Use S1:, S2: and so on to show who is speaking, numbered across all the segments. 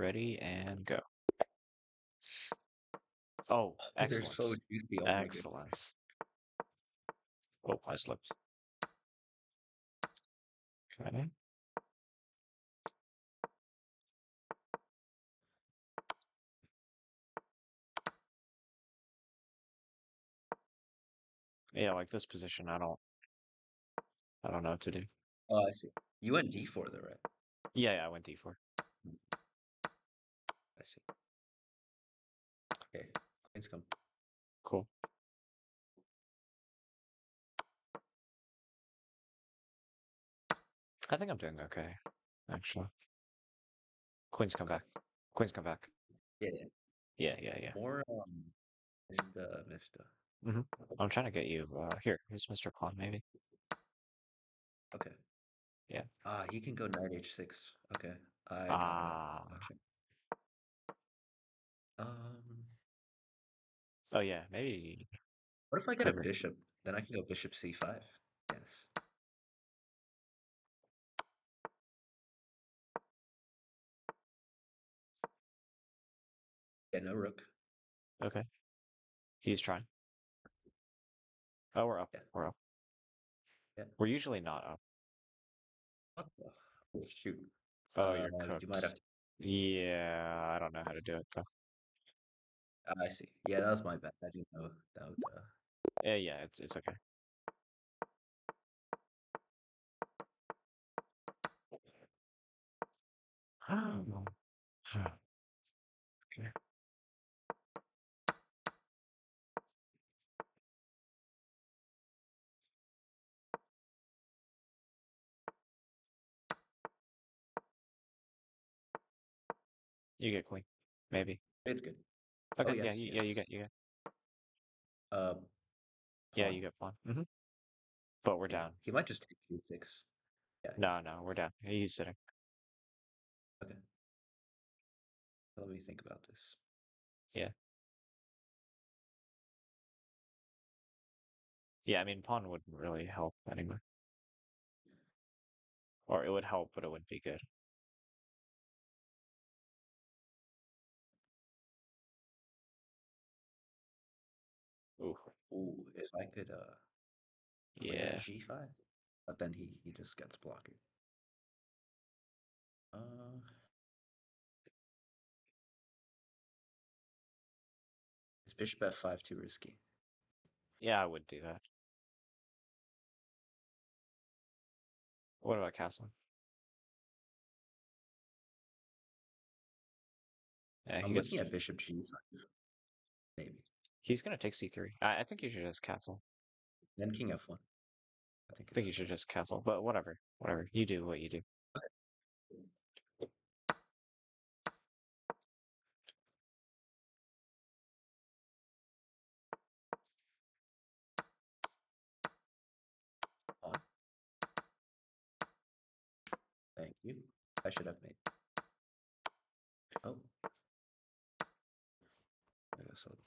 S1: Ready and go. Oh,
S2: They're so
S1: excellent.
S2: juicy. Oh my goodness.
S1: Excellent. Oh, I slipped. Okay. Yeah, like this position, I don't know what to do.
S2: Oh, I see. You went D4 though, right?
S1: Yeah, I went D4.
S2: I see. Okay, queens come.
S1: Cool. I think I'm doing okay, actually. Queens come back. Queens come back.
S2: Yeah,
S1: Yeah.
S2: more Mista.
S1: I'm trying to get you. Here's Mr. Pawn, maybe.
S2: Okay.
S1: Yeah.
S2: He can go knight h6. Okay, I got
S1: Ah.
S2: it. Um,
S1: Oh yeah, maybe.
S2: what if I get a
S1: Could.
S2: bishop? Then I can go bishop c5. Yes. Yeah, no rook.
S1: Okay. He's trying. Oh, we're up.
S2: Yeah.
S1: We're up.
S2: Yeah.
S1: We're usually not up.
S2: What the? Oh, shoot.
S1: Oh, you're
S2: You might have
S1: cooked.
S2: to.
S1: Yeah, I don't know how to do it though.
S2: I see. Yeah, that was my bad. I didn't know that would.
S1: Yeah, it's okay. Okay. You get queen, maybe.
S2: It's good. Oh
S1: Okay, yeah,
S2: yes,
S1: yeah,
S2: yes.
S1: you get.
S2: Uh,
S1: Yeah,
S2: pawn.
S1: you get pawn. But we're
S2: Yeah,
S1: down.
S2: he might just take g6. Yeah.
S1: No, we're down. He's sitting.
S2: Okay. Let me think about this.
S1: Yeah. Yeah, I mean, pawn wouldn't really help anyway. Or it would help, but it wouldn't be good. Ooh,
S2: Ooh, if I could play
S1: yeah.
S2: g5, but then he just gets blocked. Is bishop f5 too risky?
S1: Yeah, I would do that. What about castling? Yeah, he
S2: I'm
S1: gets
S2: looking
S1: to.
S2: at bishop g5, maybe.
S1: He's gonna take c3. I think you should just castle.
S2: Then king f1. I think
S1: I think
S2: it's
S1: you should
S2: okay.
S1: just castle. But whatever. You do what you do.
S2: Pawn. Thank you. I should have made. Oh. I guess I'll...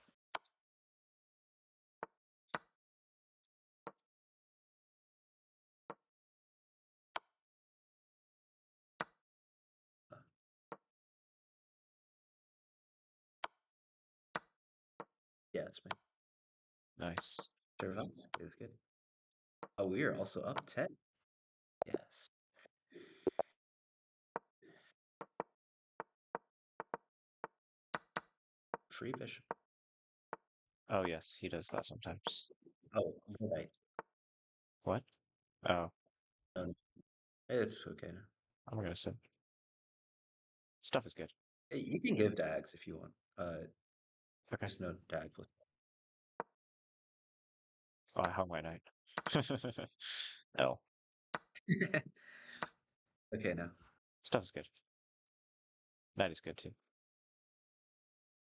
S2: Yeah, it's me.
S1: Nice.
S2: Serve up is good. Oh, we are also up 10. Yes. Free bishop.
S1: Oh yes, he does that sometimes.
S2: Oh, right.
S1: What? Oh,
S2: It's okay now.
S1: I'm gonna sit. Stuff is good.
S2: Hey, you can give dags if you want.
S1: Okay.
S2: There's no dag plus.
S1: Oh, I hung my knight. L.
S2: Okay, now.
S1: Stuff is good. Knight is good too.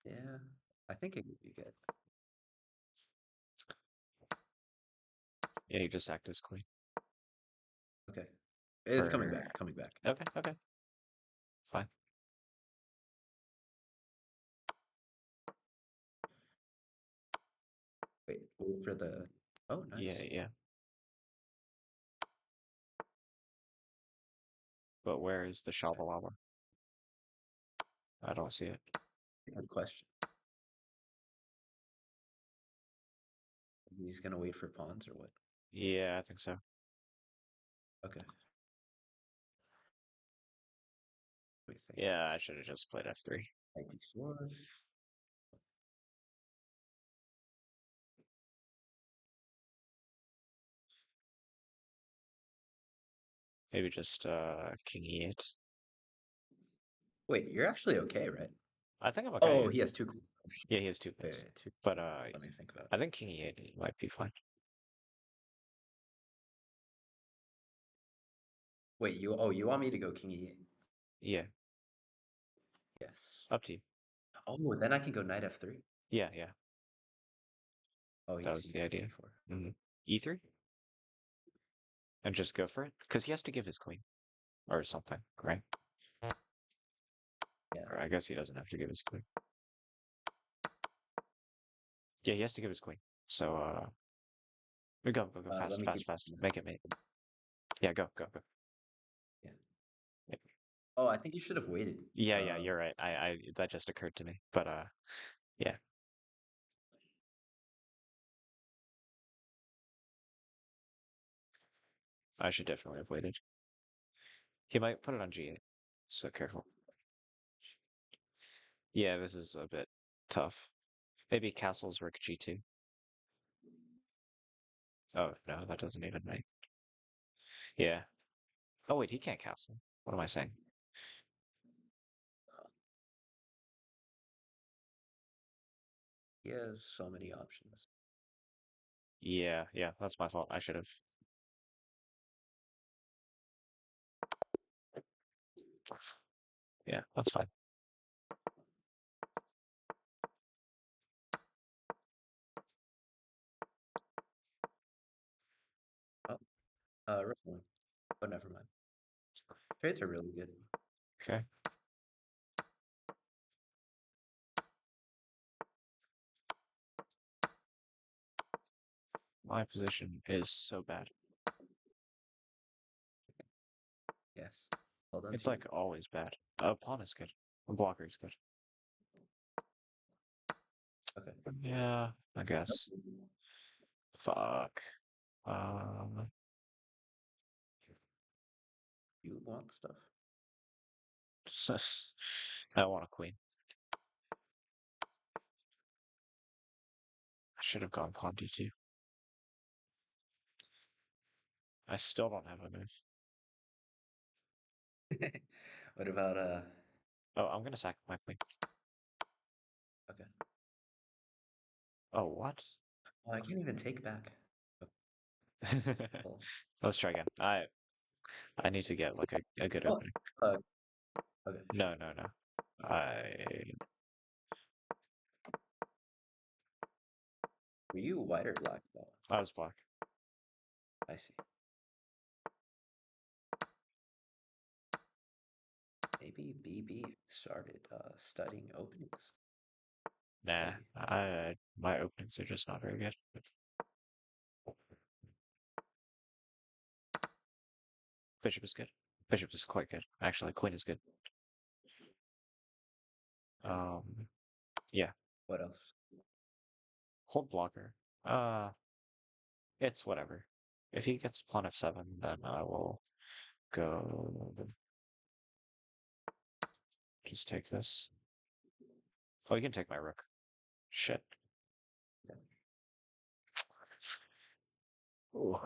S2: Yeah, I think it would be good.
S1: Yeah, you just act as queen.
S2: Okay. It's coming
S1: For...
S2: back, coming back.
S1: Okay. Fine.
S2: Wait for the... Oh, nice.
S1: Yeah. But where is the shabalaba? I don't see it.
S2: Good question. He's gonna wait for pawns or what?
S1: Yeah, I think so.
S2: Okay. What do you think?
S1: Yeah, I should have just played f3.
S2: Knight d4.
S1: Maybe just king e8.
S2: Wait, you're actually okay, right?
S1: I think I'm
S2: Oh,
S1: okay.
S2: he has two queens.
S1: Yeah, he has two
S2: Wait,
S1: queens.
S2: two.
S1: But
S2: Let me think about it.
S1: I think king e8 might be fine.
S2: Wait, you want me to go king e8?
S1: Yeah,
S2: Yes.
S1: up to you.
S2: Oh, then I can go knight f3.
S1: Yeah, yeah,
S2: Oh,
S1: that was
S2: he
S1: the
S2: took
S1: idea.
S2: d4.
S1: E3? And just go for it? Because he has to give his queen. Or something, right?
S2: Yeah.
S1: Or I guess he doesn't have to give his queen. Yeah, he has to give his queen. So, go
S2: Let
S1: fast,
S2: me
S1: fast,
S2: keep.
S1: fast. Make it. Yeah, go.
S2: Yeah.
S1: Yeah,
S2: Oh, I think you should have waited.
S1: yeah, you're right. I that just occurred to me. But yeah. I should definitely have waited. He might put it on G8. So careful. Yeah, this is a bit tough. Maybe castles rook G2. Oh, no, that doesn't even make. Yeah. Oh, wait, he can't castle. What am I saying?
S2: He has so many options.
S1: Yeah, that's my fault. I should have. Yeah, that's fine.
S2: Rook one. Oh, never mind. Trades are really good.
S1: Okay. My position is so bad.
S2: Yes. Well done
S1: It's
S2: to you.
S1: like always bad. A pawn is good. A blocker is good.
S2: Okay.
S1: Yeah, I guess.
S2: Nope.
S1: Fuck. Um,
S2: You want stuff.
S1: I want a queen. I should have gone pawn d2. I still don't have a move.
S2: What about
S1: Oh, I'm gonna sack my queen.
S2: okay.
S1: Oh, what?
S2: Oh, I can't even take back. Oh,
S1: Let's try again. I need to get like a good
S2: oh,
S1: opening.
S2: uh, okay, sure.
S1: No. I
S2: Were you white or black though?
S1: I was black.
S2: I see. Maybe BB started studying openings.
S1: Nah,
S2: Maybe.
S1: my openings are just not very good. Bishop is good. Bishop is quite good. Actually, queen is good.
S2: Okay.
S1: Yeah.
S2: What else?
S1: Hold blocker. It's whatever. If he gets pawn f7, then I will go. Just take this. Oh, you can take my rook. Shit.
S2: Okay.
S1: Ooh.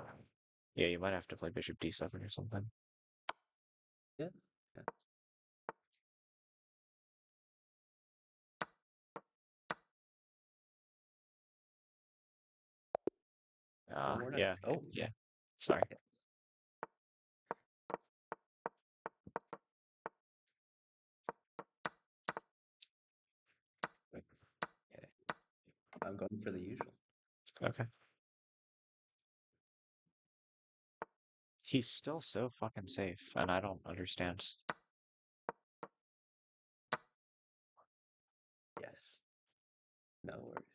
S1: Yeah, you might have to play bishop d7 or something.
S2: Yeah. Yeah. No more
S1: Yeah,
S2: knights. Oh,
S1: yeah. Sorry.
S2: okay. I'm going for the usual.
S1: Okay. He's still so fucking safe, and I don't understand.
S2: Yes. No worries.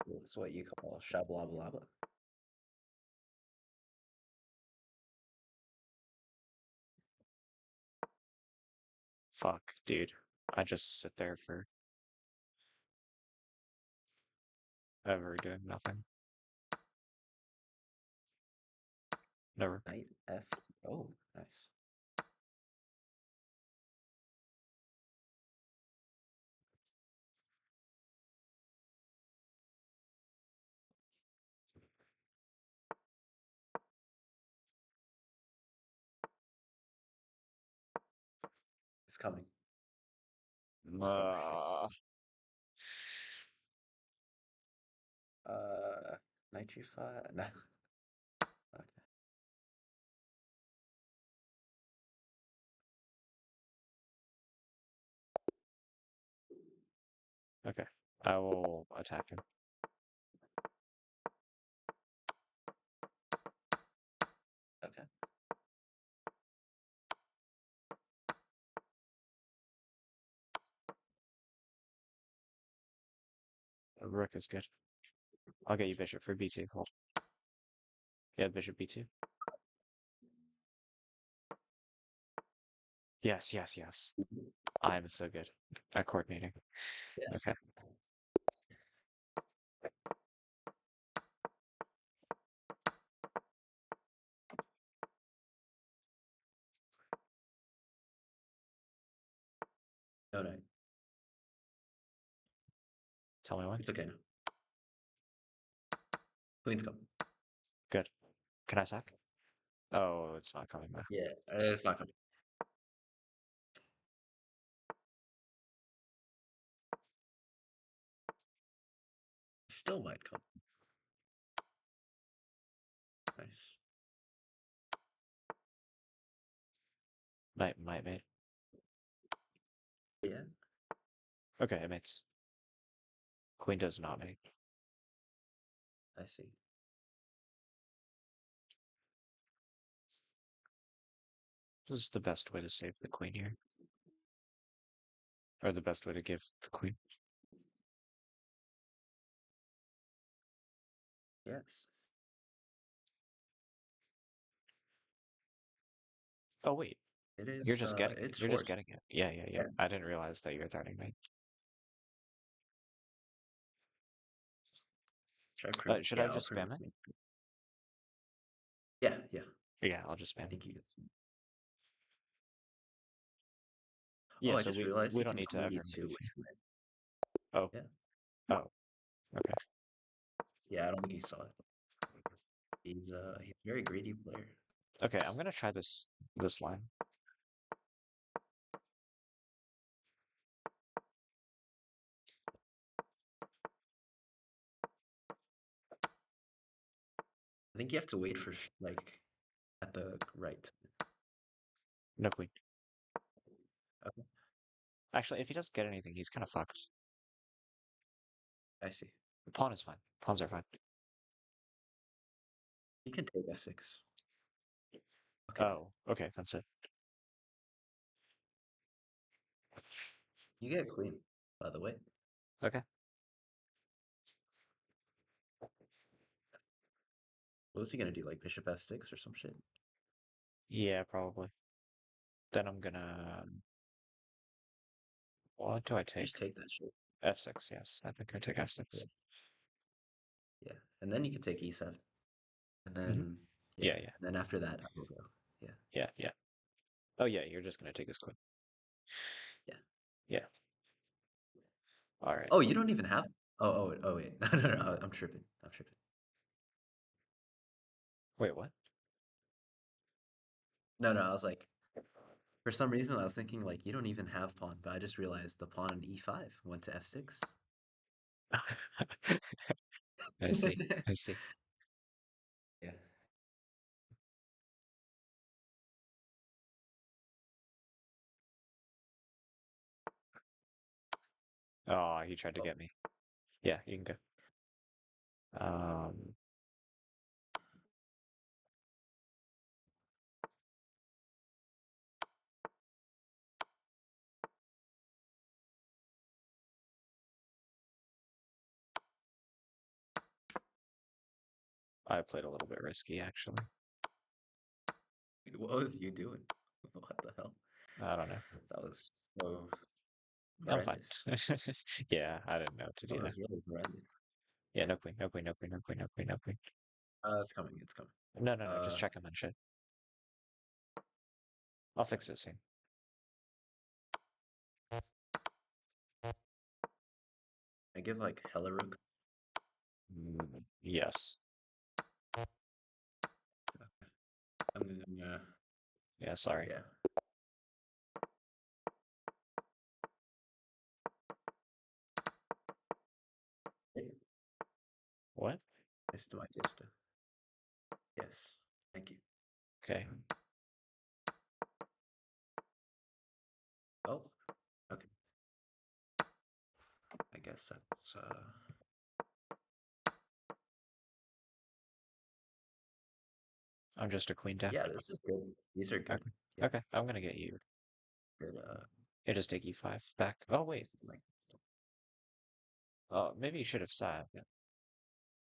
S2: It's what you call shabla blah blah.
S1: Fuck, dude. I just sit there for ever doing nothing. Never.
S2: Knight F. Oh, nice. It's coming. Oh shit. Knight G5. No. Okay.
S1: Okay. I will attack him.
S2: Okay.
S1: Rook is good. I'll get you bishop for b2. Hold. Yeah, bishop b2. Yes, yes, yes. I'm so good at coordinating.
S2: Yes.
S1: Okay.
S2: No, no.
S1: Tell me when.
S2: It's okay now. Queen's come.
S1: Good. Can I sack? Oh, it's not coming back.
S2: Yeah, it's not coming. Still might come. Nice.
S1: Might mate.
S2: Yeah.
S1: Okay, it mates. Queen does not mate.
S2: I see.
S1: This is the best way to save the queen here. Or the best way to give the queen.
S2: Yes.
S1: Oh wait,
S2: It
S1: you're
S2: is.
S1: just getting it.
S2: It's
S1: You're just
S2: forced.
S1: getting it. Yeah, yeah, yeah.
S2: Yeah.
S1: I didn't realize that you're threatening me.
S2: Try prove.
S1: Should I
S2: Yeah, I'll
S1: just
S2: prove
S1: spam
S2: it.
S1: it?
S2: Yeah, yeah.
S1: Yeah, I'll just
S2: I
S1: spam it.
S2: think you can.
S1: Yeah,
S2: Oh, I
S1: so
S2: just
S1: we
S2: realized
S1: we
S2: he
S1: don't
S2: can
S1: need to
S2: queen
S1: ever
S2: e2,
S1: negotiate.
S2: which might.
S1: Oh,
S2: Yeah.
S1: oh, okay.
S2: Yeah, I don't think he saw it. He's a very greedy player.
S1: Okay, I'm gonna try this line.
S2: I think you have to wait for like at the right.
S1: No queen.
S2: Okay,
S1: Actually, if he doesn't get anything, he's kind of fucked.
S2: I see.
S1: Pawn is fine. Pawns are fine.
S2: He can take f6. Okay,
S1: Oh, okay, that's it.
S2: you get a queen, by the way.
S1: Okay.
S2: What was he gonna do? Like bishop f6 or some shit?
S1: Yeah, probably. Then I'm gonna. What do I
S2: You
S1: take?
S2: just take that shit.
S1: F6, yes. I think I take
S2: Yeah,
S1: F6.
S2: yeah. And then you can take e7, and
S1: Hmm.
S2: then yeah,
S1: Yeah, yeah,
S2: and then after that I will go. Yeah,
S1: yeah, yeah. Oh, yeah, you're just gonna take his queen.
S2: yeah.
S1: Yeah. All right.
S2: Oh, you don't even have. Oh wait. No. I'm tripping. I'm tripping.
S1: Wait, what?
S2: No, I was like, for some reason I was thinking like you don't even have pawn, but I just realized the pawn on e5 went to f6.
S1: I see. I see.
S2: Yeah.
S1: Oh, he tried to
S2: Oh,
S1: get me. Yeah, you can go. Um, I played a little bit risky, actually.
S2: what was you doing? What the hell?
S1: I don't know.
S2: That was so
S1: I'm fine.
S2: horrendous.
S1: Yeah, I didn't know what to
S2: That
S1: do there.
S2: was really horrendous.
S1: Yeah, no queen, no queen, no queen, no queen, no queen, no queen.
S2: It's coming. It's coming.
S1: No, no, no, just
S2: Uh,
S1: check him and shit. I'll fix it soon.
S2: I give like hella rooks.
S1: Yes.
S2: I'm gonna.
S1: Yeah, sorry.
S2: Yeah.
S1: What?
S2: Missed my Gista. Yes. Thank you.
S1: Okay.
S2: Oh. Okay. I guess that's.
S1: I'm just a queen deck.
S2: Yeah, this is good. These are good.
S1: Okay.
S2: Yeah.
S1: Okay, I'm gonna get you.
S2: Good.
S1: You just take e5 back. Oh, wait.
S2: Like.
S1: Maybe you should have sat.
S2: Yeah.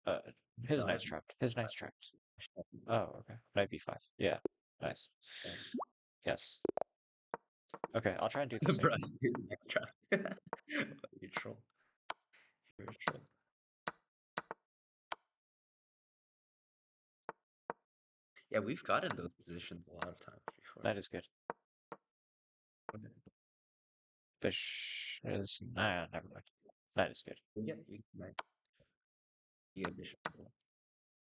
S1: Uh, his
S2: No,
S1: knight's trapped. His knight's trapped. Oh, okay. Knight b5. Yeah. Nice.
S2: Yeah.
S1: Yes. Okay, I'll try and do the same.
S2: Bro, next trap. You troll. You're a troll. Yeah, we've gotten those positions a lot of times before.
S1: That is good. Bish is... Nah, never mind. That is good.
S2: You get bishop.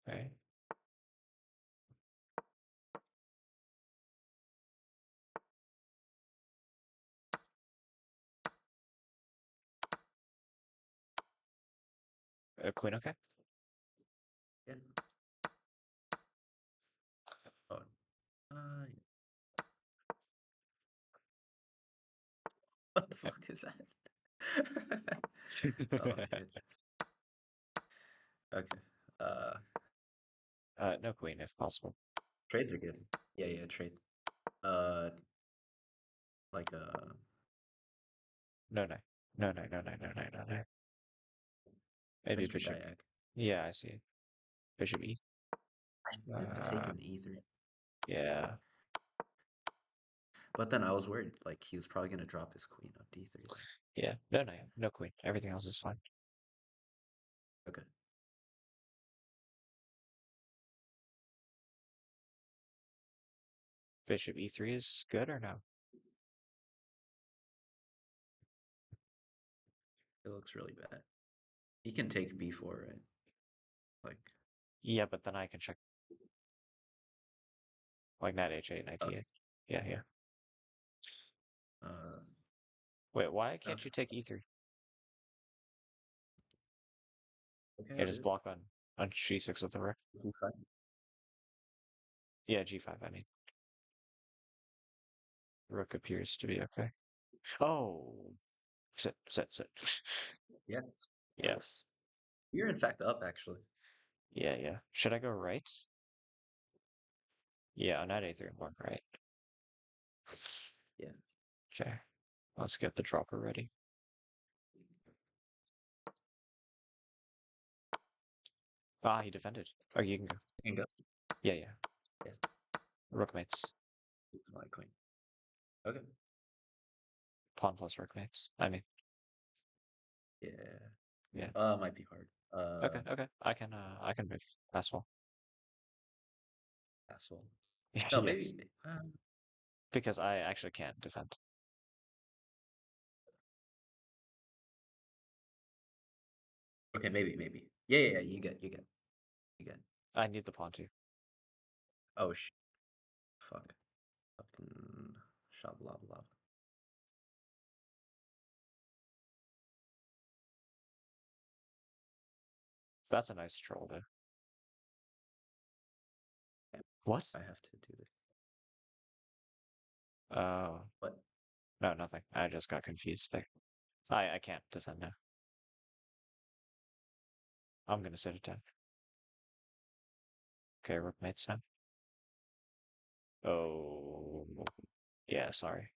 S1: Okay. Queen, okay?
S2: Yeah. Oh. What the
S1: Yeah.
S2: fuck is that? Oh goodness. Okay.
S1: No queen, if possible.
S2: Trades are good. Yeah, yeah, trade. Uh, like
S1: No, no. No, no, no, no, no, no, no, no. Maybe
S2: Mr.
S1: bishop.
S2: Diag.
S1: Yeah, I see. Bishop e.
S2: I should have
S1: Uh,
S2: taken E3,
S1: yeah.
S2: but then I was worried. Like he was probably gonna drop his queen on D3.
S1: Yeah. No, no, no queen. Everything else is fine.
S2: Okay.
S1: Bishop e3 is good or no?
S2: It looks really bad. He can take B4, right? Like.
S1: Yeah, but then I can check like knight h8, knight
S2: Okay.
S1: d8. Yeah, yeah.
S2: Uh.
S1: Wait, why can't
S2: Okay.
S1: you take e3?
S2: Okay,
S1: Yeah,
S2: I'll do
S1: just
S2: it.
S1: block on g6 with the rook.
S2: E5.
S1: Yeah, g5, I mean. Rook appears to be okay. Oh, sit, sit, sit.
S2: Yes.
S1: Yes.
S2: You're in fact up actually.
S1: Yeah, yeah. Should I go right? Yeah, knight a3 and 1 right.
S2: Yeah.
S1: Okay, let's get the dropper ready. Ah, he defended. Oh, you can go.
S2: You can go.
S1: Yeah, yeah.
S2: Yeah.
S1: Rookmates.
S2: My queen. Okay.
S1: Pawn plus rookmates. I mean,
S2: Yeah.
S1: yeah.
S2: Might be hard.
S1: Okay, okay. I can move as well.
S2: Asshole.
S1: Yeah,
S2: No, maybe.
S1: yes. Because I actually can't defend.
S2: Okay, maybe. Yeah, yeah, yeah. You get.
S1: I need the pawn too.
S2: Oh fuck. Fucking shot blah blah.
S1: That's a nice troll though.
S2: Yeah,
S1: What?
S2: I have to do this.
S1: Oh,
S2: What?
S1: no, nothing. I just got confused there. I can't defend now. I'm gonna sit it down. Okay, rookmates now. Oh, yeah, sorry.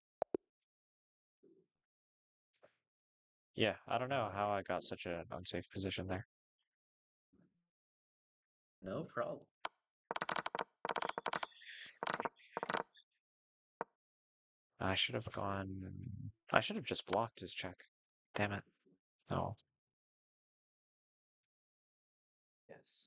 S1: Yeah, I don't know how I got such an unsafe position there.
S2: No problem.
S1: I should have gone. I should have just blocked his check. Damn it. Oh.
S2: Yes.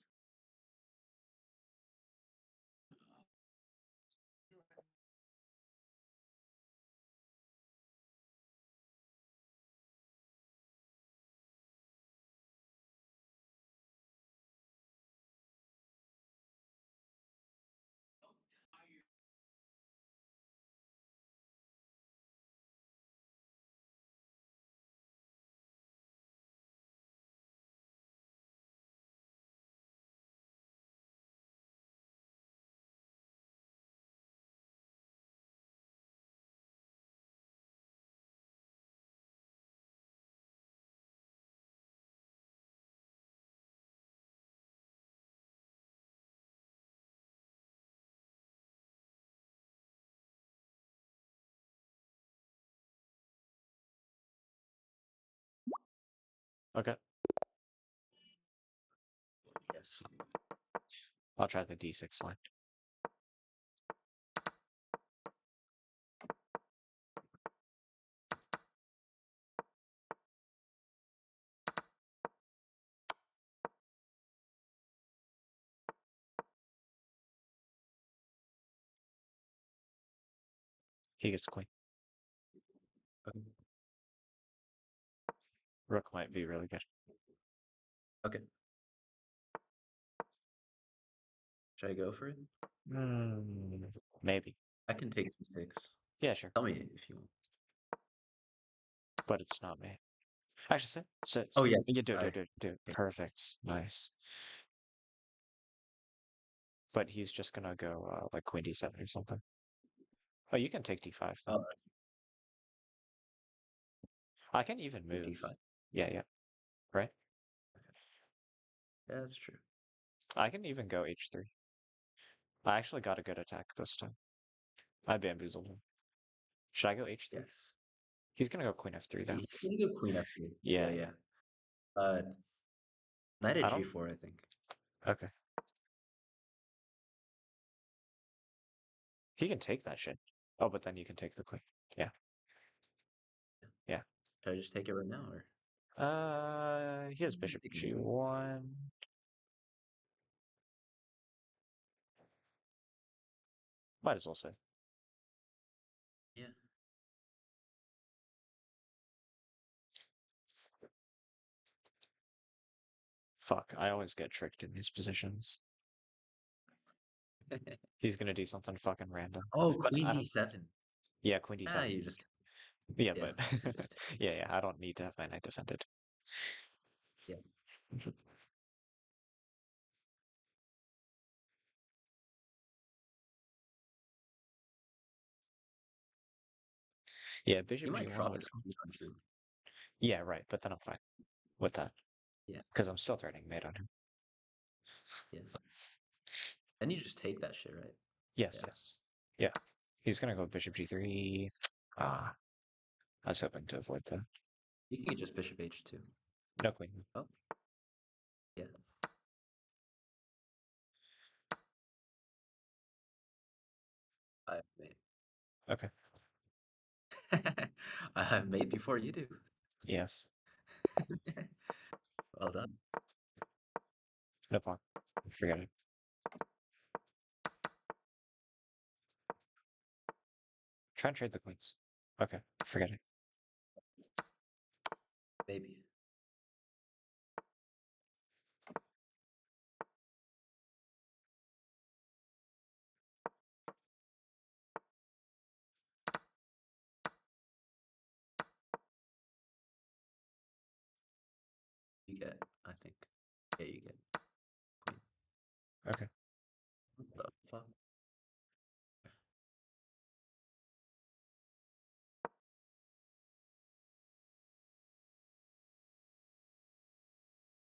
S1: Okay.
S2: Yes.
S1: I'll try the D6 line. He gets queen. Rook might be really good.
S2: Okay. Should I go for it?
S1: Maybe.
S2: I can take C6.
S1: Yeah, sure.
S2: Tell me if you want.
S1: But it's not me. Actually, sit.
S2: Oh yes.
S1: You do it, do
S2: I,
S1: it, do it, do it.
S2: okay.
S1: Perfect. Nice. But he's just gonna go like queen d7 or something. Oh, you can take d5 then.
S2: Oh, that's
S1: I can even
S2: take
S1: move.
S2: D5.
S1: Yeah, yeah. Right?
S2: Okay. Yeah, that's true.
S1: I can even go h3. I actually got a good attack this time. I bamboozled him. Should I go h3?
S2: Yes.
S1: He's gonna go queen f3 though.
S2: He's gonna go Queen F3. Yeah,
S1: Yeah,
S2: yeah. Uh, Knight at
S1: I don't.
S2: G4, I think.
S1: Okay. He can take that shit. Oh, but then you can take the queen. Yeah. Yeah.
S2: Should I just take it right now, or
S1: He has bishop
S2: take it away?
S1: g1. Might as well say.
S2: Yeah.
S1: Fuck, I always get tricked in these positions. He's gonna do something fucking random.
S2: Oh,
S1: But
S2: Queen
S1: I don't.
S2: D7.
S1: Yeah, queen
S2: Ah,
S1: d7.
S2: you just
S1: Yeah,
S2: yeah,
S1: but
S2: you just
S1: yeah, I don't need to have my knight defended.
S2: yeah.
S1: Yeah,
S2: He
S1: bishop
S2: might
S1: g1
S2: drop
S1: would.
S2: his queen on you.
S1: Yeah, right. But then I'm fine with that
S2: Yeah,
S1: because I'm still threatening mate on him.
S2: yeah. And you just take that shit, right?
S1: Yes,
S2: Yeah.
S1: yes, yeah. He's gonna go bishop g3. Ah, I was hoping to avoid that.
S2: You can get just Bishop H2.
S1: No queen.
S2: Oh, yeah. I made.
S1: Okay.
S2: I have made before you do.
S1: Yes.
S2: Well done.
S1: No pawn. Forget it. Try and trade the queens. Okay. Forget it.
S2: Maybe. You get, I think. Yeah, you get queen.
S1: Okay.
S2: What the fuck?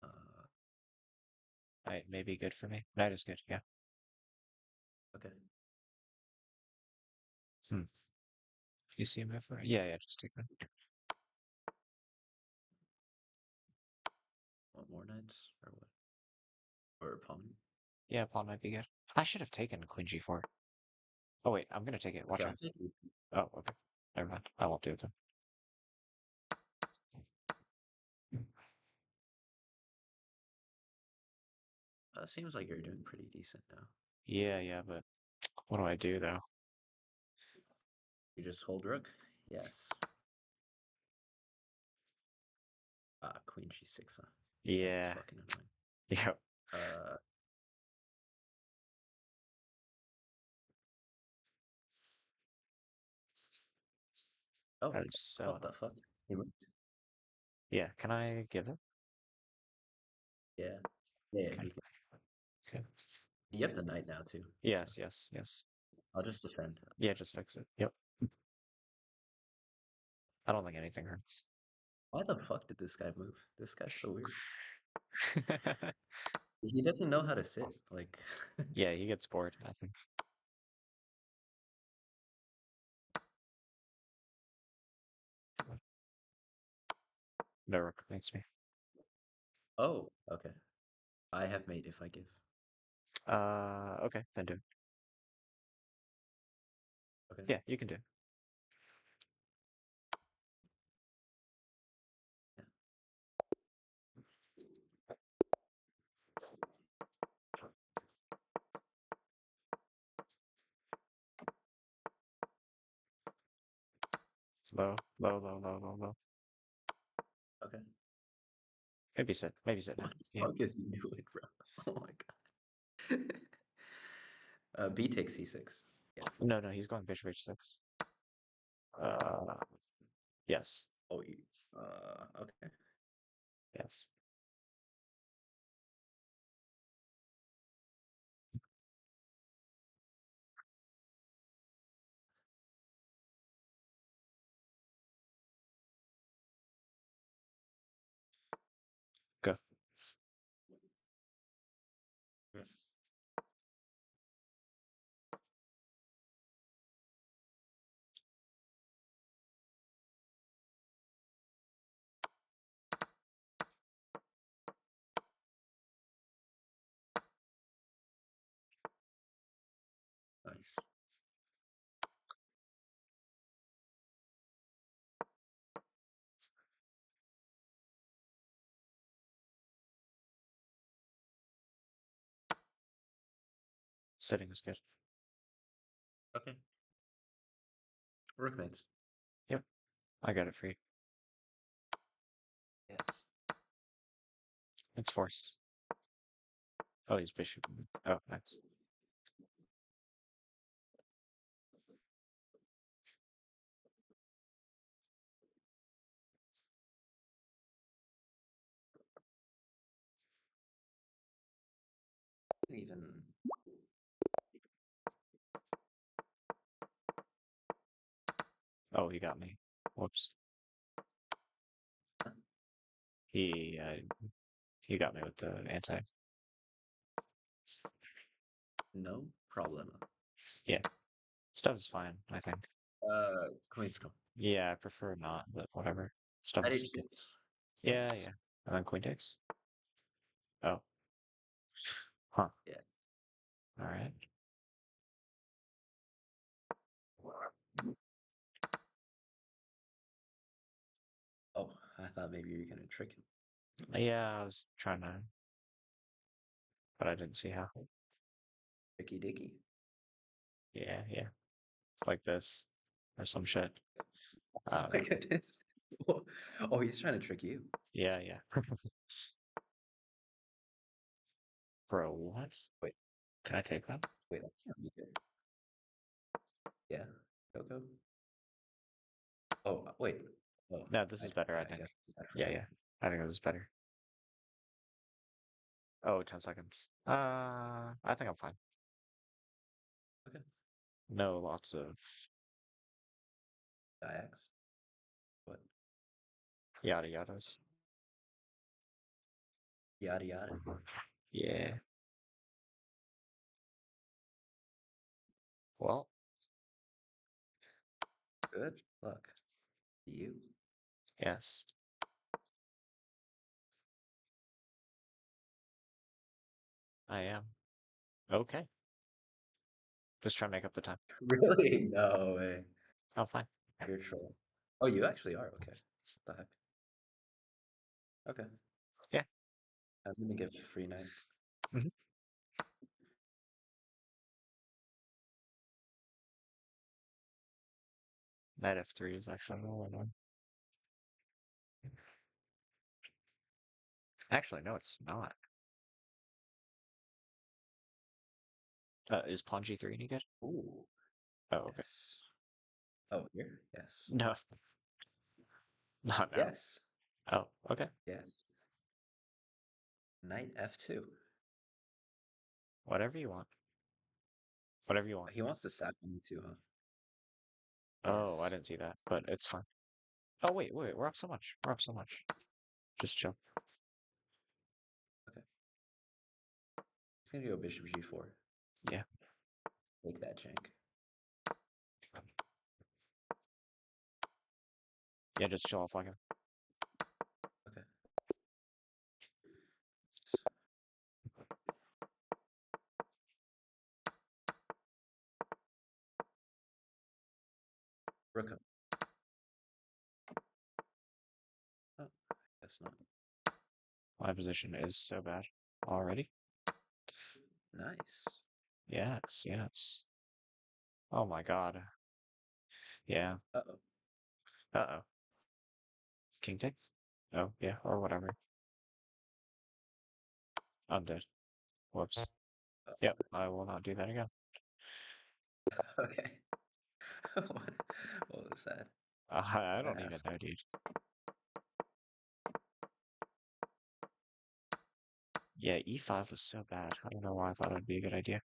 S2: Uh,
S1: Knight may be good for me. Knight is good. Yeah.
S2: okay.
S1: Hmm. You see him over? Yeah, yeah. Just take that.
S2: Want more knights or what? Or a pawn?
S1: Yeah, pawn might be good. I should have taken queen g4. Oh wait, I'm gonna take it. Watch
S2: Okay, I'll
S1: out.
S2: take you.
S1: Oh, okay. Never mind. I won't do it then.
S2: Seems like you're doing pretty decent now.
S1: Yeah, yeah, but what do I do though?
S2: You just hold rook? Yes. Queen g6, huh? That's
S1: Yeah.
S2: fucking annoying.
S1: Yep.
S2: Uh, oh,
S1: That is so
S2: what
S1: annoying.
S2: the fuck? He moved?
S1: Yeah, can I give it?
S2: Yeah. Yeah,
S1: Okay.
S2: you can.
S1: Okay.
S2: You have the knight now too, so
S1: Yes, yes, yes.
S2: I'll just defend.
S1: Yeah, just fix it. Yep. I don't think anything hurts.
S2: Why the fuck did this guy move? This guy's so weird. He doesn't know how to sit. Like,
S1: Yeah, he gets bored, I think. No rook makes me.
S2: oh, okay. I have mate if I give.
S1: Okay, then do it.
S2: Okay.
S1: Yeah, you can do it.
S2: Yeah.
S1: Low, low, low, low, low, low.
S2: Okay.
S1: Maybe sit. Maybe sit now.
S2: What the
S1: Yeah.
S2: fuck is he doing, bro? Oh my god. B takes c6. Yeah.
S1: No, no, he's going bishop h6. Uh, yes,
S2: Oh, okay.
S1: yes. Go.
S2: Yes. Nice.
S1: Sitting is good.
S2: Okay. Rookmates.
S1: Yep, I got it for you.
S2: Yes.
S1: It's forced. Oh, he's bishop. Oh, nice.
S2: Even.
S1: Oh, he got me. Whoops. He uh, he got me with the anti.
S2: No problem.
S1: Yeah, stuff is fine, I think.
S2: Queens come.
S1: Yeah, I prefer not, but whatever. Stuff
S2: Knight
S1: is good.
S2: h6.
S1: Yeah,
S2: Yes.
S1: yeah. And then queen takes. Oh, huh.
S2: Yeah.
S1: All right.
S2: Oh, I thought maybe you were gonna trick him.
S1: Yeah, I was trying to, but I didn't see how.
S2: Tricky dicky.
S1: Yeah, yeah. Like this or some shit. I
S2: Oh
S1: don't
S2: my
S1: know.
S2: goodness. Oh, he's trying to trick you.
S1: Yeah, yeah. Bro, what?
S2: Wait,
S1: Can I take that?
S2: wait, that can't be good. Yeah. Go go. Oh, wait. Oh,
S1: No, this is better, I
S2: I
S1: think.
S2: guess I
S1: Yeah,
S2: forgot.
S1: yeah. I think this is better. Oh, 10 seconds. I think I'm fine.
S2: Okay.
S1: No, lots of
S2: Diax. What?
S1: yada yadas.
S2: Yada yada.
S1: Yeah. Well,
S2: Good luck to you.
S1: yes, I am. Okay. Just try to make up the time.
S2: Really? No way.
S1: I'm fine.
S2: You're a troll. Oh, you actually are? Okay. What the heck? Okay.
S1: Yeah.
S2: I'm gonna give free knight.
S1: Mhm. Knight f3 is actually really annoying. Actually, no, it's not. Is pawn g3 any good?
S2: Ooh,
S1: Oh, okay.
S2: yes. Oh, here? Yes.
S1: No, not now.
S2: Yes.
S1: Oh, okay.
S2: Yes. Knight f2.
S1: Whatever you want. Whatever you want.
S2: He wants to sack me too, huh?
S1: Oh, I
S2: Yes.
S1: didn't see that, but it's fine. Oh, wait, we're up so much. We're up so much. Just chill.
S2: Okay. He's gonna go bishop g4.
S1: Yeah.
S2: Take that jank.
S1: Yeah, just chill off like him.
S2: Okay. Rook up. Oh, guess not.
S1: My position is so bad already.
S2: Nice.
S1: Yes, yes. Oh my god. Yeah.
S2: Uh-oh.
S1: Uh-oh. King takes? Oh, yeah, or whatever. I'm dead. Whoops. Yep, I will not do that again.
S2: Okay. what, what was that?
S1: I
S2: Gotta
S1: don't even
S2: ask.
S1: know, dude. Yeah, e5 was so bad. I don't know why I thought it would be a good idea.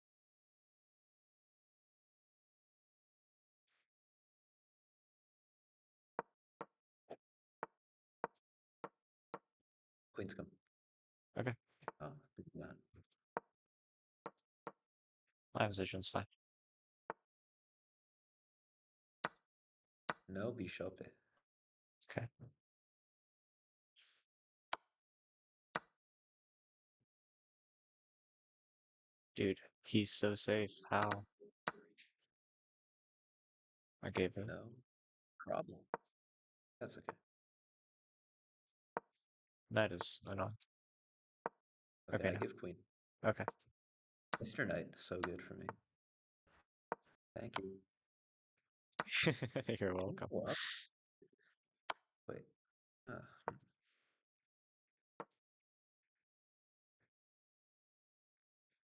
S2: Queen's come.
S1: Okay,
S2: Oh, maybe not.
S1: my position's fine.
S2: No bishop.
S1: Okay. Dude, he's so safe. How? I gave it.
S2: No problem. That's okay.
S1: That is annoying.
S2: Okay,
S1: Okay,
S2: I
S1: no.
S2: give queen.
S1: Okay.
S2: Mr. Knight, so good for me. Thank you.
S1: You're welcome.
S2: Well, wait. Uh,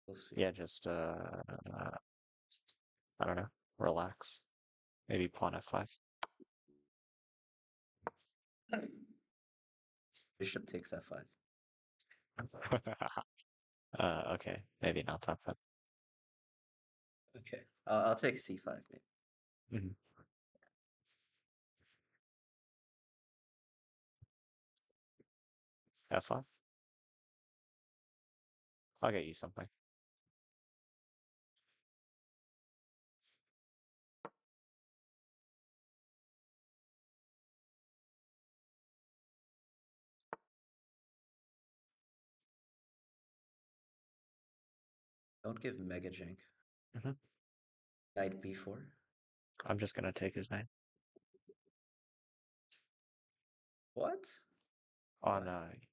S2: we'll see.
S1: Yeah, just, I don't know. Relax. Maybe pawn f5.
S2: Bishop takes f5.
S1: Okay. Maybe not that then.
S2: Okay. I'll take c5 maybe.
S1: Mhm. F5? I'll get you something.
S2: Don't give mega jank.
S1: Mhm.
S2: Knight b4.
S1: I'm just gonna take his name.
S2: What?
S1: On,
S2: Why?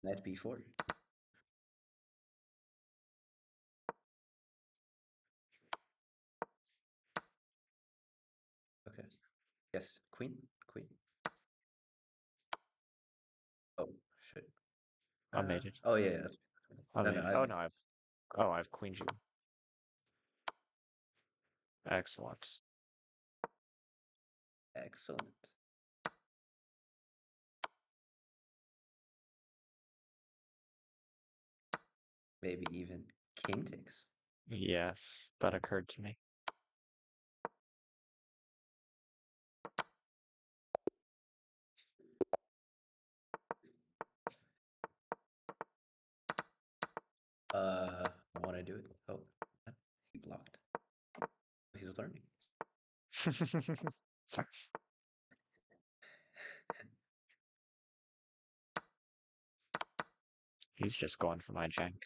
S2: Knight b4. Okay. Yes, queen. Queen. Oh, shit.
S1: I made it.
S2: Oh, yeah, that's
S1: I
S2: no,
S1: made
S2: no,
S1: it.
S2: I
S1: Oh,
S2: made
S1: no, I've queen G. Excellent.
S2: excellent. Maybe even king takes.
S1: Yes, that occurred to me.
S2: I want to do it. Oh, he blocked. He's learning.
S1: He's just going for my jank.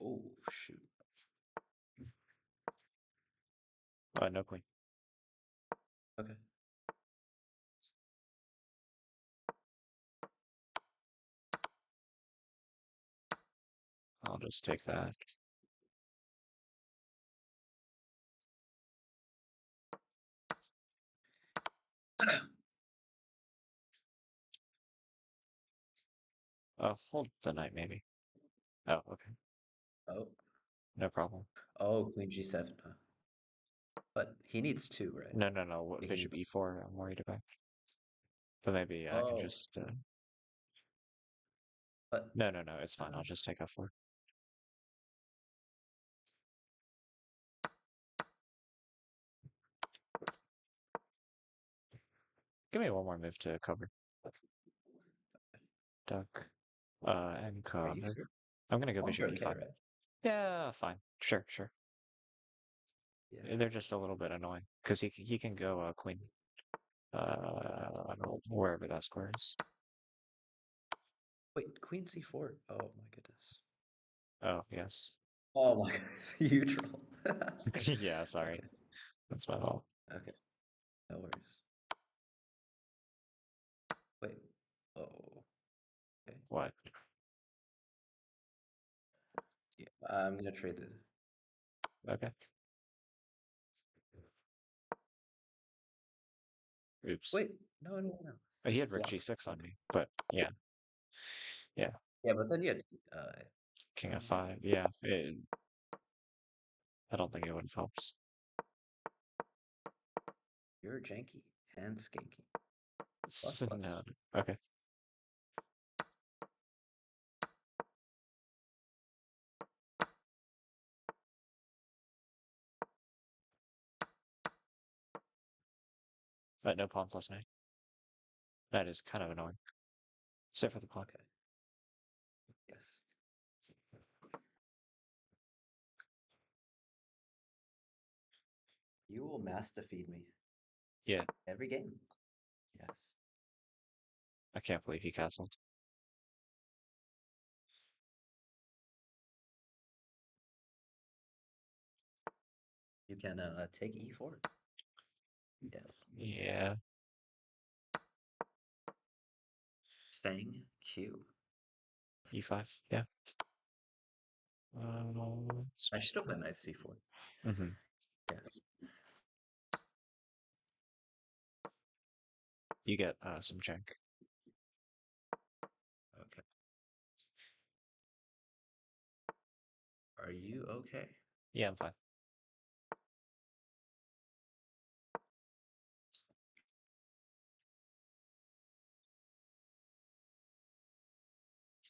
S2: Oh, shoot.
S1: No queen.
S2: Okay.
S1: I'll just take that. Hold the knight maybe. Oh, okay.
S2: Oh.
S1: No problem.
S2: Oh, queen g7, huh? But he needs two, right?
S1: No.
S2: He
S1: Bishop
S2: needs.
S1: e4, I'm worried about. But maybe I can
S2: Oh,
S1: just...
S2: but
S1: No, it's fine.
S2: uh,
S1: I'll just take f4. Give me one more move to cover. Duck. And
S2: are you
S1: cover.
S2: sure?
S1: I'm gonna go
S2: Pawns are
S1: bishop
S2: okay,
S1: e5.
S2: right?
S1: Yeah, fine. Sure.
S2: Yeah.
S1: They're just a little bit annoying because he can go queen. I don't know, wherever that square is.
S2: Wait, queen c4. Oh my goodness.
S1: Oh yes.
S2: Oh my goodness. You troll.
S1: Yeah, sorry.
S2: Okay.
S1: That's my fault.
S2: Okay. No worries. Wait. Oh. Okay.
S1: What?
S2: Yeah. I'm gonna trade the.
S1: Okay. Oops.
S2: Wait. No.
S1: He
S2: Just
S1: had rook
S2: block.
S1: g6 on me, but yeah.
S2: Yeah, but then you had.
S1: King
S2: Um,
S1: f5. Yeah. I don't think it would have helped.
S2: you're janky and skanky. Plus plus.
S1: No. Okay. But no pawn plus knight. That is kind of annoying. Except for the pawn.
S2: Okay. Yes. You will mass defeat me
S1: Yeah.
S2: every game. Yes.
S1: I can't believe he castled.
S2: You can take e4. Yes.
S1: Yeah.
S2: Staying q.
S1: e5. Yeah.
S2: I should have went knight c4.
S1: Mm-hmm.
S2: Yes.
S1: You get some check.
S2: Okay. Are you okay?
S1: Yeah, I'm fine.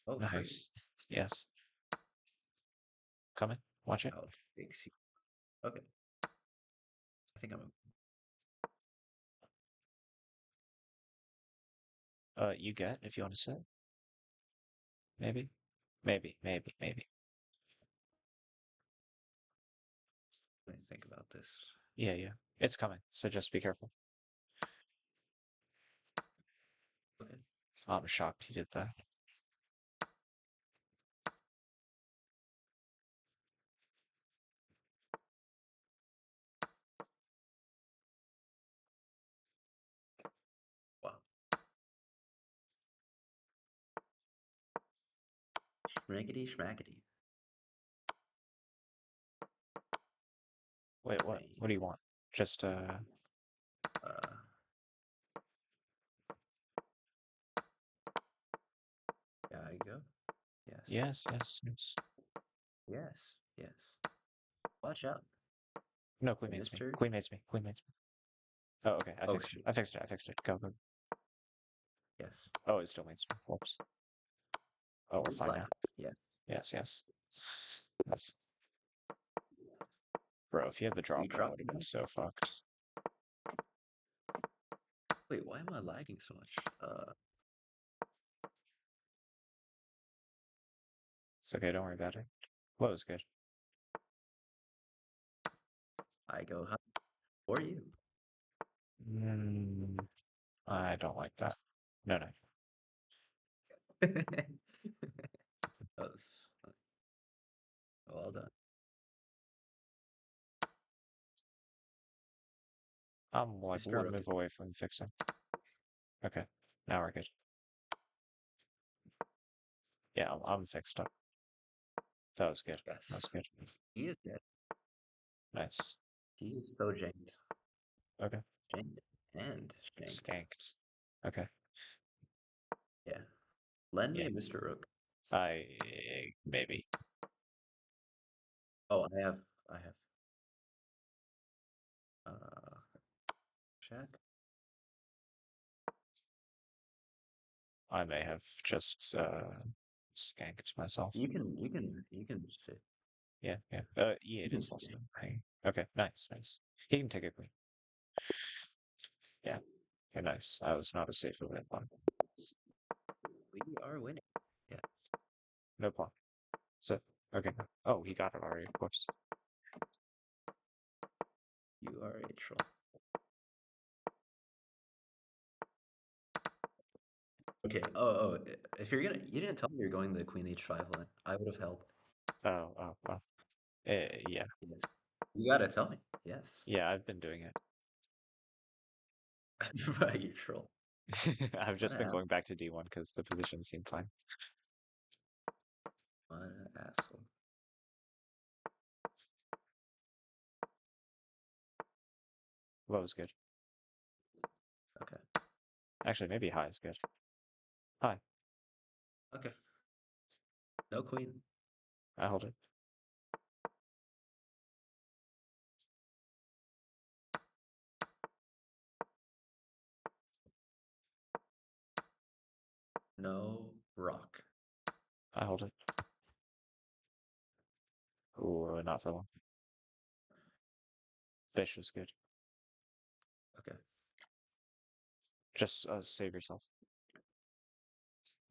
S2: Oh, free.
S1: Nice. Yes. Coming. Watch it.
S2: I'll take c. Okay. I think I'm.
S1: You get if you want to sit. Maybe. Maybe.
S2: Let me think about this.
S1: Yeah. It's coming. So just be careful.
S2: Okay.
S1: I'm shocked he did that.
S2: Wow. Schmackety schmackety.
S1: Wait, what?
S2: Okay.
S1: What do you want? Just
S2: Uh, yeah, I go. Yes.
S1: yes.
S2: Yes. Watch out,
S1: No, queen mates me.
S2: Mister.
S1: Queen mates me. Oh, okay.
S2: Oh shoot.
S1: I fixed it. Go.
S2: Yes.
S1: Oh, it still mates me. Whoops. Oh, we're
S2: Blue
S1: fine
S2: flag.
S1: now.
S2: Yes.
S1: Yes. That's... Bro, if you had the
S2: You
S1: drop, I
S2: drop
S1: would have been
S2: me.
S1: so fucked.
S2: Wait, why am I lagging so much?
S1: It's okay. Don't worry about it. Well, it was good.
S2: I go high for you.
S1: Mm, I don't like that. No.
S2: That was well done.
S1: I'm like
S2: Mr.
S1: one
S2: Rook.
S1: move away from fixing. Okay, now we're good. Yeah, I'm fixed up. That was good.
S2: Yes.
S1: That was good.
S2: He is dead.
S1: Nice.
S2: He is so janked.
S1: Okay.
S2: Janked and shanked.
S1: Skanked. Okay.
S2: Yeah. Lend me
S1: Yeah.
S2: a Mr. Rook.
S1: Maybe.
S2: Oh, I have check.
S1: I may have just skanked myself.
S2: You can sit.
S1: Yeah, yeah. E8
S2: You can
S1: is also
S2: stay.
S1: hanging. Okay, nice, nice. He can take a queen. Yeah. Okay, nice. I was not a safe event pawn.
S2: We are winning. Yes.
S1: No pawn. So okay. Oh, he got it already, of course.
S2: You are a troll. Okay. Oh. If you didn't tell me you're going the Queen H5 line. I would have held.
S1: Oh. Yeah.
S2: Yes. You gotta tell me. Yes.
S1: Yeah, I've been doing it.
S2: Right, you troll.
S1: I've
S2: What
S1: just
S2: an
S1: been
S2: ass.
S1: going back to D1 because the positions seem fine.
S2: What an asshole.
S1: Low is good.
S2: Okay.
S1: Actually, maybe high is good. High.
S2: Okay. No queen.
S1: I hold it.
S2: No rock.
S1: I hold it. Ooh, not for long. Fish is good.
S2: Okay.
S1: Just save yourself.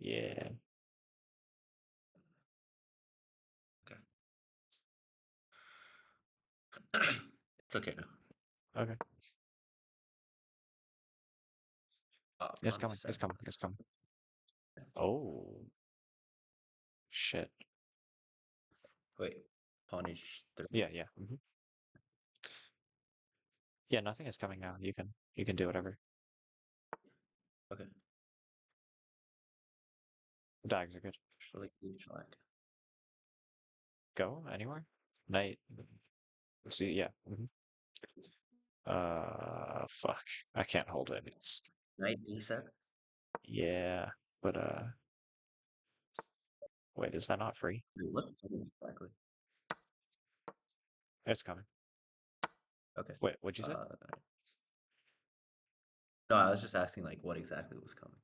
S1: Yeah.
S2: Okay. It's okay now.
S1: Okay. It's
S2: Pawn
S1: coming. It's
S2: f7.
S1: coming. It's coming. Oh. Shit.
S2: Wait. Pawn h3.
S1: Yeah. Yeah, nothing is coming now. You can do whatever.
S2: Okay.
S1: Dags are good.
S2: Actually, h-like.
S1: Go anywhere? Knight. See, yeah. Fuck. I can't hold it.
S2: Knight d7.
S1: Yeah, but wait, is that not free?
S2: Wait, what's coming exactly?
S1: It's coming.
S2: Okay.
S1: Wait, what'd you say?
S2: No, I was just asking like what exactly was coming.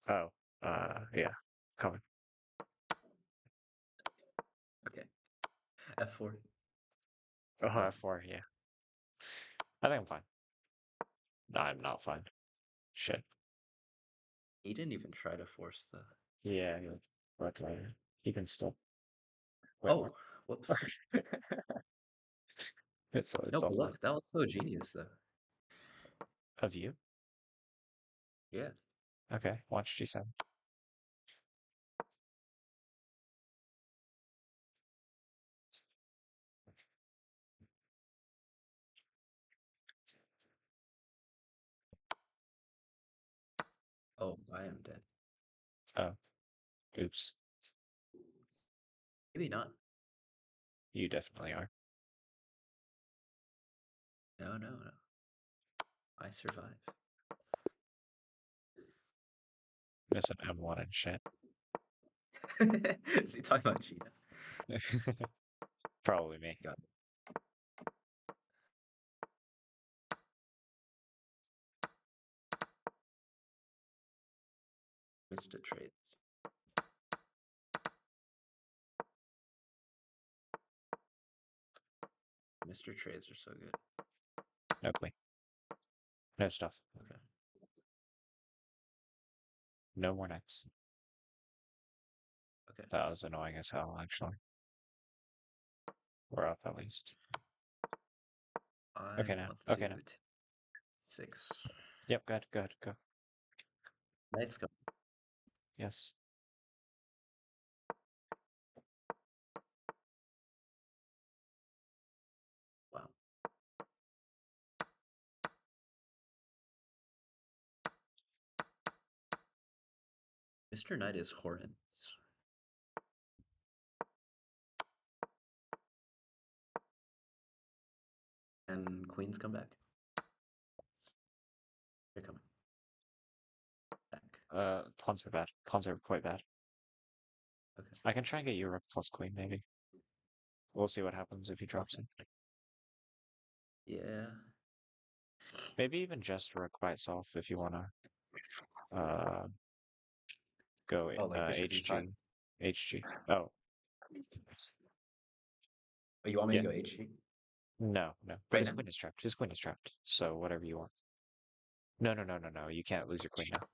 S1: Oh, yeah, coming.
S2: Okay. F4.
S1: Oh,
S2: Fine.
S1: F4, yeah. I think I'm fine. No, I'm not fine. Shit.
S2: He didn't even try to force the.
S1: Yeah, but he can still. Wait, what?
S2: Oh, whoops.
S1: It's
S2: No,
S1: all
S2: but
S1: fine.
S2: look, that was so genius though.
S1: Of you?
S2: Yeah.
S1: Okay, watch G7.
S2: Oh, I am dead.
S1: Oh, oops.
S2: Maybe not.
S1: You definitely are.
S2: No. I survive.
S1: Missing M1 and shit.
S2: Is he talking about Gina?
S1: Probably me.
S2: Got Mr. Trades. Mr. Trades are so good.
S1: No queen. No stuff.
S2: Okay.
S1: No more knights.
S2: Okay.
S1: That was annoying as hell, actually. We're up at least.
S2: I
S1: Okay now.
S2: want
S1: Okay
S2: to
S1: now.
S2: 6.
S1: Yep, good, go.
S2: Knight's go.
S1: Yes.
S2: Wow. Mr. Knight is horrendous. And queens come back. They're coming back.
S1: Pawns are bad. Pawns are quite bad.
S2: Okay.
S1: I can try and get you a rook plus queen, maybe. We'll see what happens if he drops
S2: Okay.
S1: in.
S2: Yeah.
S1: Maybe even just rook by itself if you wanna go
S2: Oh, like bishop e5.
S1: HG. HG. Oh,
S2: Oh, you want me
S1: yeah.
S2: to go HG?
S1: No, no. But
S2: Right
S1: his
S2: now?
S1: queen is trapped. His queen is trapped. So whatever you want. No, no, no, no, no. You can't lose your queen now.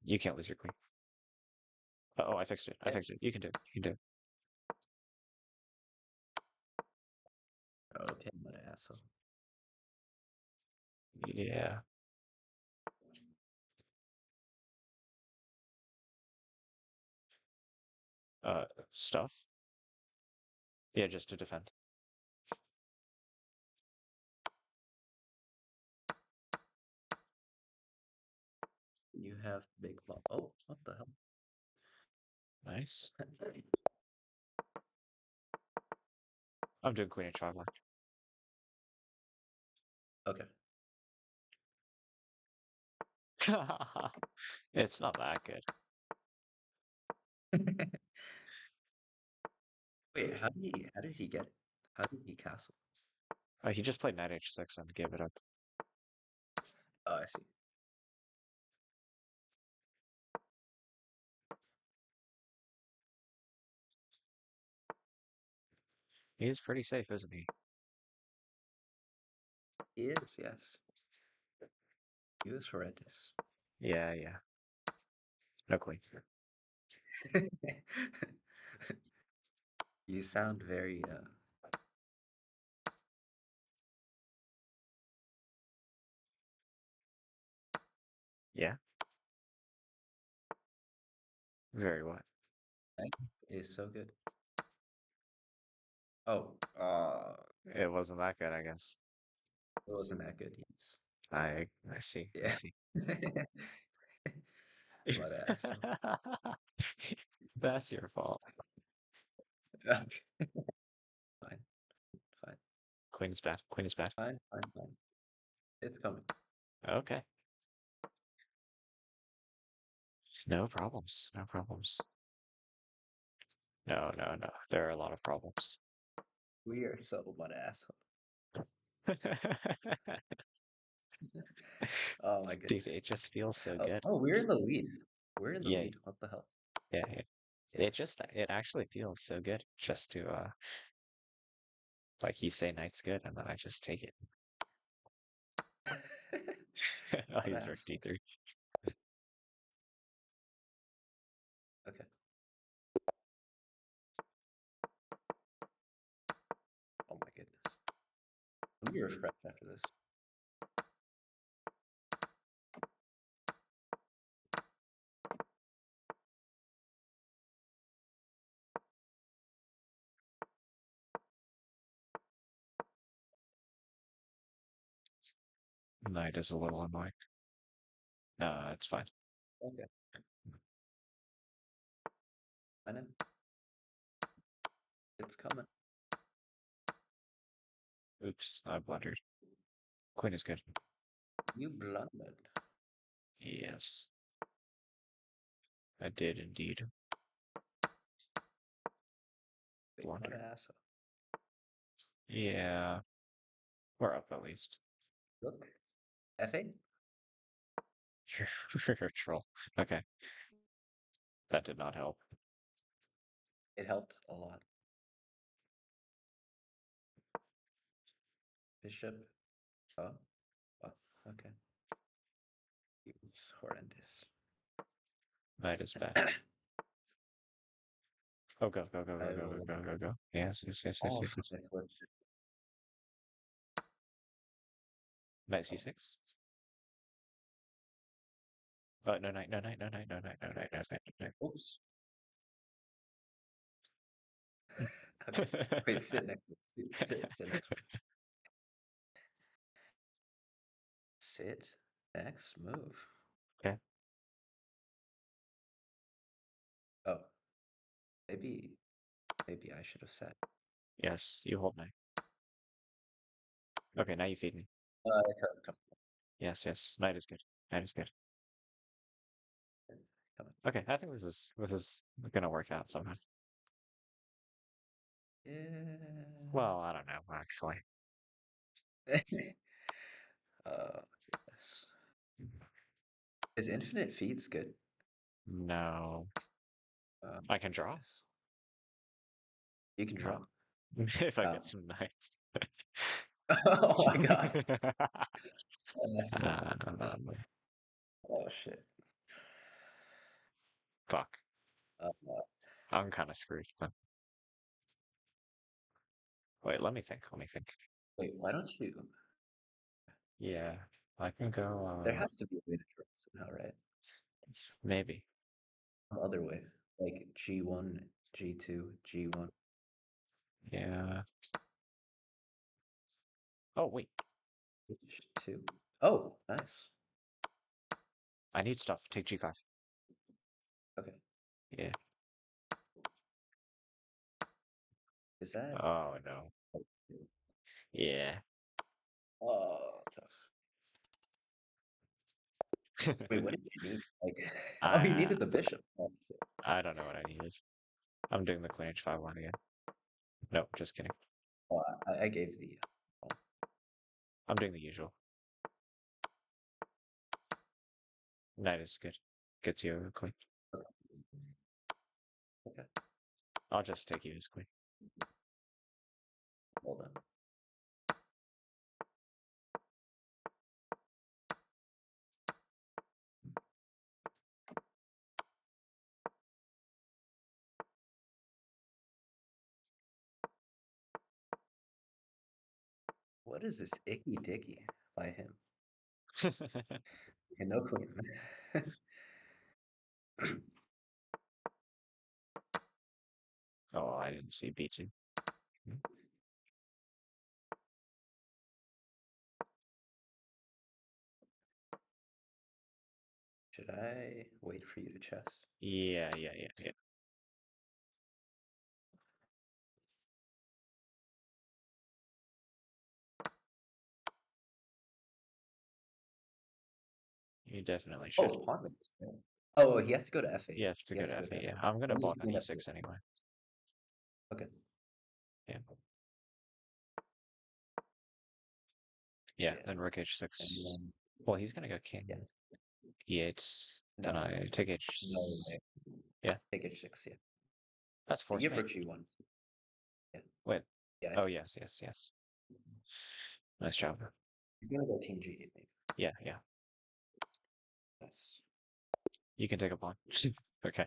S1: You can't lose your queen. Oh, I fixed it. I
S2: Yeah.
S1: fixed it. You can do it. You can do
S2: Okay, what an asshole.
S1: it. Yeah. Stuff. Yeah, just to defend.
S2: You have big ball. Oh, what the hell?
S1: Nice. I'm doing queen h5 black.
S2: Okay.
S1: It's not that good.
S2: Wait, how did he get it? How did he castle?
S1: He just played knight h6 and gave it up.
S2: Oh, I see.
S1: He's pretty safe, isn't he?
S2: He is, yes. He was horrendous.
S1: Yeah, yeah. No queen.
S2: You sound very
S1: Yeah. Very what?
S2: Knight is so good. Oh,
S1: It wasn't that good, I guess.
S2: it wasn't that good, yes.
S1: I see. I
S2: Yeah.
S1: see.
S2: What an asshole.
S1: That's your fault.
S2: Okay. Fine, fine,
S1: Queen is bad. Queen is bad.
S2: fine. It's coming.
S1: Okay. No problems. No problems. No, no, no. There are a lot of problems.
S2: We are so what an asshole. Oh my
S1: Dude,
S2: goodness.
S1: it just feels so
S2: Oh,
S1: good.
S2: oh, we're in the lead. We're in the
S1: Yeah,
S2: lead. What the hell?
S1: yeah, yeah. It actually feels so good just to like you say knight's good and then I just take it. Oh,
S2: What an
S1: he's rook
S2: asshole.
S1: d3.
S2: Okay. Oh my goodness. Let me refresh after this.
S1: Knight is a little annoying. No, it's fine.
S2: Okay. I know. It's coming.
S1: Oops, I blundered. Queen is good.
S2: You blundered.
S1: Yes, I did indeed.
S2: Wait, what
S1: Blunder.
S2: an asshole.
S1: Yeah, we're up at least.
S2: Look. F8.
S1: You're a troll. Okay, that did not help.
S2: It helped a lot. Bishop. Oh. Oh. Okay. It's horrendous.
S1: Knight is bad. Oh, go, go, go,
S2: I
S1: go, go, go,
S2: will.
S1: go, go, go. Yes, yes, yes, yes,
S2: Oh,
S1: yes, yes.
S2: I flipped.
S1: Knight
S2: Oh.
S1: c6. No knight, no knight, no knight, no knight, no knight, no knight, no
S2: Oops. Okay.
S1: knight.
S2: Wait, sit next to me. Sit next to me. Sit. Next move.
S1: Okay.
S2: Maybe I should have said.
S1: Yes, you hold knight. Okay, now you feed me.
S2: Come,
S1: Yes, yes. Knight is good. Knight is good.
S2: come
S1: Okay, I think this is gonna work out somehow.
S2: Yeah.
S1: Well, I don't know, actually.
S2: Goodness. Is infinite feeds good?
S1: No.
S2: Oh
S1: I
S2: my
S1: can draw?
S2: goodness. You can draw.
S1: If I
S2: Oh.
S1: get some knights.
S2: Oh my god. That's so funny.
S1: Um,
S2: Oh shit.
S1: fuck.
S2: Uh,
S1: I'm kind of screwed then. Wait, let me think. Let me think.
S2: wait, why don't you?
S1: Yeah, I can
S2: There
S1: go,
S2: has to be a way to draw somehow, right?
S1: maybe.
S2: Some other way. Like G1, G2, G1.
S1: Yeah. Oh, wait.
S2: H2. Oh, nice.
S1: I need stuff. Take G5.
S2: Okay.
S1: Yeah.
S2: Is that?
S1: Oh, no. Yeah.
S2: Oh, tough. Wait, what did you need? Like, oh, you
S1: I
S2: needed the bishop. Oh, shit.
S1: I don't know what I needed. I'm doing the Queen H5 one again. No, just kidding.
S2: Oh, I gave the. Oh,
S1: I'm doing the usual. Knight is good. Gets you a queen.
S2: okay.
S1: I'll just take you as queen.
S2: Well done. What is this icky dicky by him? Okay, no queen.
S1: Oh, I didn't see B2.
S2: Should I wait for you to chess?
S1: Yeah, yeah, yeah, yeah. You definitely should.
S2: Oh, pawn moves. Oh, he has to go to f8.
S1: You have to
S2: He
S1: go
S2: has
S1: to
S2: to go to
S1: F8, yeah.
S2: f8.
S1: I'm gonna
S2: Then you
S1: block on
S2: queen f6.
S1: E6 anyway.
S2: Okay.
S1: Yeah. Yeah,
S2: Yeah.
S1: then Rook
S2: And
S1: H6.
S2: then
S1: Well, he's gonna go King
S2: yeah.
S1: E8. Then
S2: No.
S1: I take
S2: No
S1: H.
S2: way.
S1: Yeah,
S2: Take h6. Yeah.
S1: that's
S2: You
S1: force
S2: have
S1: mate.
S2: rook g1. Yeah.
S1: Wait.
S2: Yeah. I
S1: Oh,
S2: see.
S1: yes, yes, yes. Nice job.
S2: He's gonna go king g8 maybe.
S1: Yeah, yeah.
S2: Nice.
S1: You can take a pawn. Okay.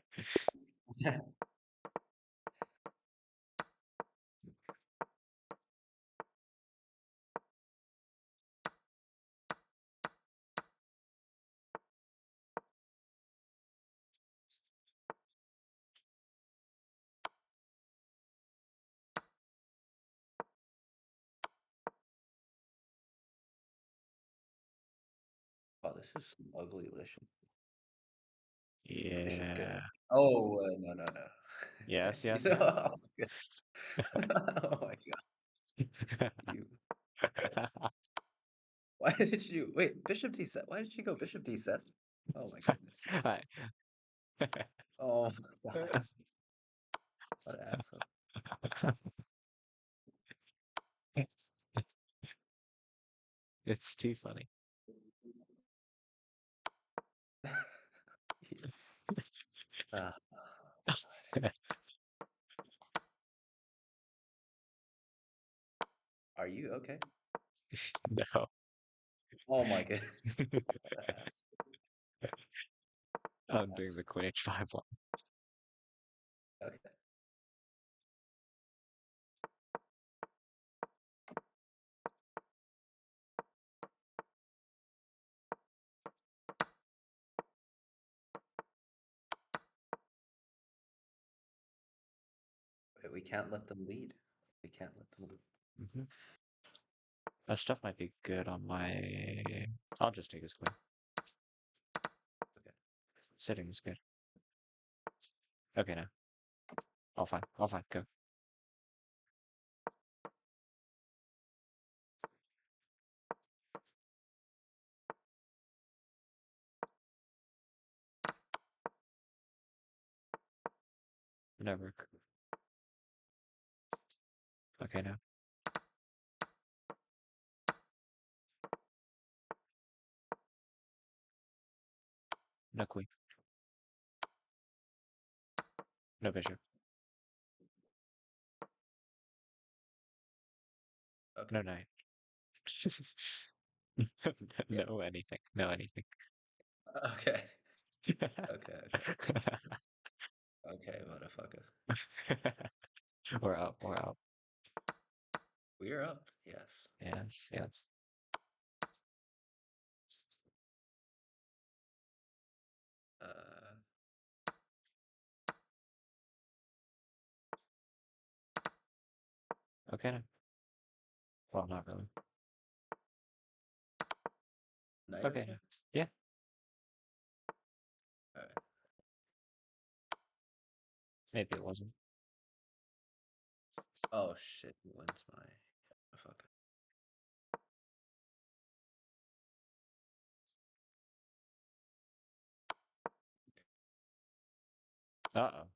S2: Oh, this is some ugly licious. Bishop
S1: Yeah.
S2: good. Oh no no no.
S1: Yes,
S2: You
S1: yes,
S2: know,
S1: yes.
S2: oh my oh my god. You. Why did you wait? Bishop d7. Why did you go bishop d7? Oh my goodness.
S1: Alright.
S2: Oh my god. What an asshole.
S1: It's too funny.
S2: Ah, are you okay?
S1: No.
S2: Oh my goodness. What an ass.
S1: I'm doing
S2: Ass.
S1: the Queen H5 line.
S2: Okay. Wait, we can't let them lead. We can't let them lead.
S1: Mhm. That stuff might be good on my. I'll just take his queen.
S2: Okay.
S1: Sitting is good. Okay, now. All fine. All fine. Go. Never. Okay, now. No queen. No bishop.
S2: Okay.
S1: No knight.
S2: Yeah.
S1: No anything. No anything.
S2: Okay. Okay. Okay, motherfucker.
S1: We're up. We're up.
S2: We're up. Yes.
S1: Yes. Yes.
S2: Uh,
S1: Okay. Now. Well, not really.
S2: Knight.
S1: Okay.
S2: Okay.
S1: Now. Yeah.
S2: All right.
S1: Maybe it wasn't.
S2: Oh shit! When's my fuck?
S1: Uh-oh.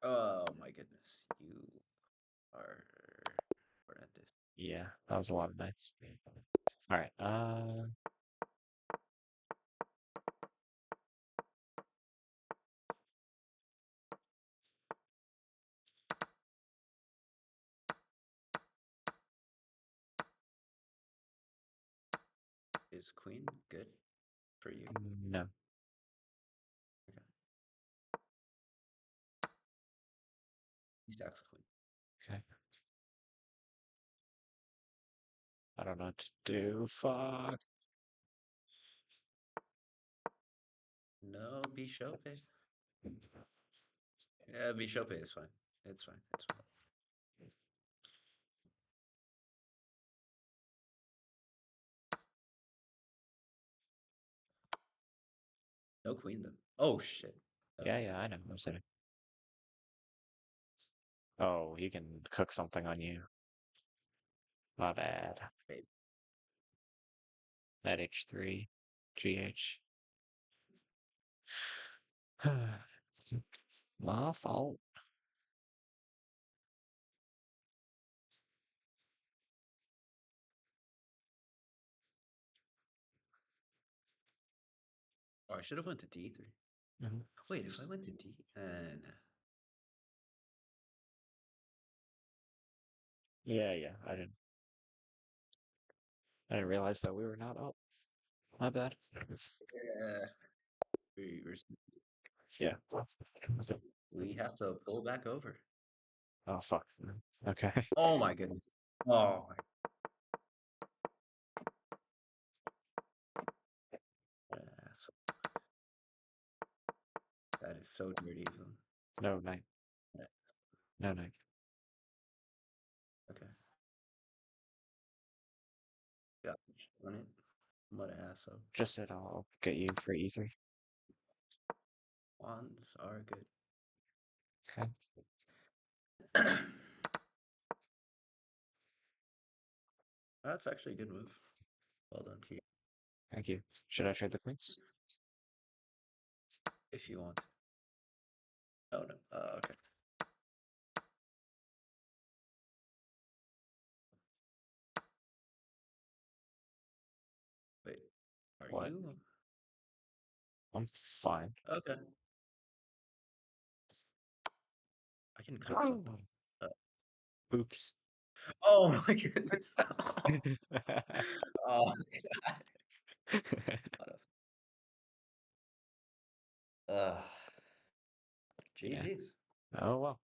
S2: Oh my goodness! You are horrendous.
S1: Yeah. That was a lot of knights. All right.
S2: Is queen good for you?
S1: No.
S2: Okay. He stacks queen.
S1: Okay. I don't know what to do. Fuck.
S2: No, Bishope. Yeah, Bishope is fine. It's fine. It's fine. No queen though. Oh shit.
S1: Yeah, yeah, I know. I'm saying. Oh, he can cook something on you. My bad.
S2: Maybe.
S1: That H3. GH. My fault.
S2: Oh, I should have went to D3.
S1: Mhm.
S2: Wait, if I went to D and
S1: Yeah, yeah. I didn't realize that we were not up. My bad.
S2: yeah, we're,
S1: Yeah.
S2: we have to pull back over.
S1: Oh fuck. Okay.
S2: Oh my goodness. Oh my ass. That is so dirty of them.
S1: No knight.
S2: Yeah,
S1: No knight.
S2: okay. Got on it. What an asshole.
S1: Just said I'll get you for E3.
S2: Wands are good.
S1: Okay.
S2: That's actually a good move. Well done to you.
S1: Thank you. Should I trade the queens?
S2: If you want. Oh no. Okay. Wait. Are
S1: What?
S2: you
S1: I'm fine.
S2: okay? I can cook something. Uh,
S1: Oops.
S2: oh my goodness. Oh god. What a
S1: Yeah.
S2: GG's.
S1: Oh well.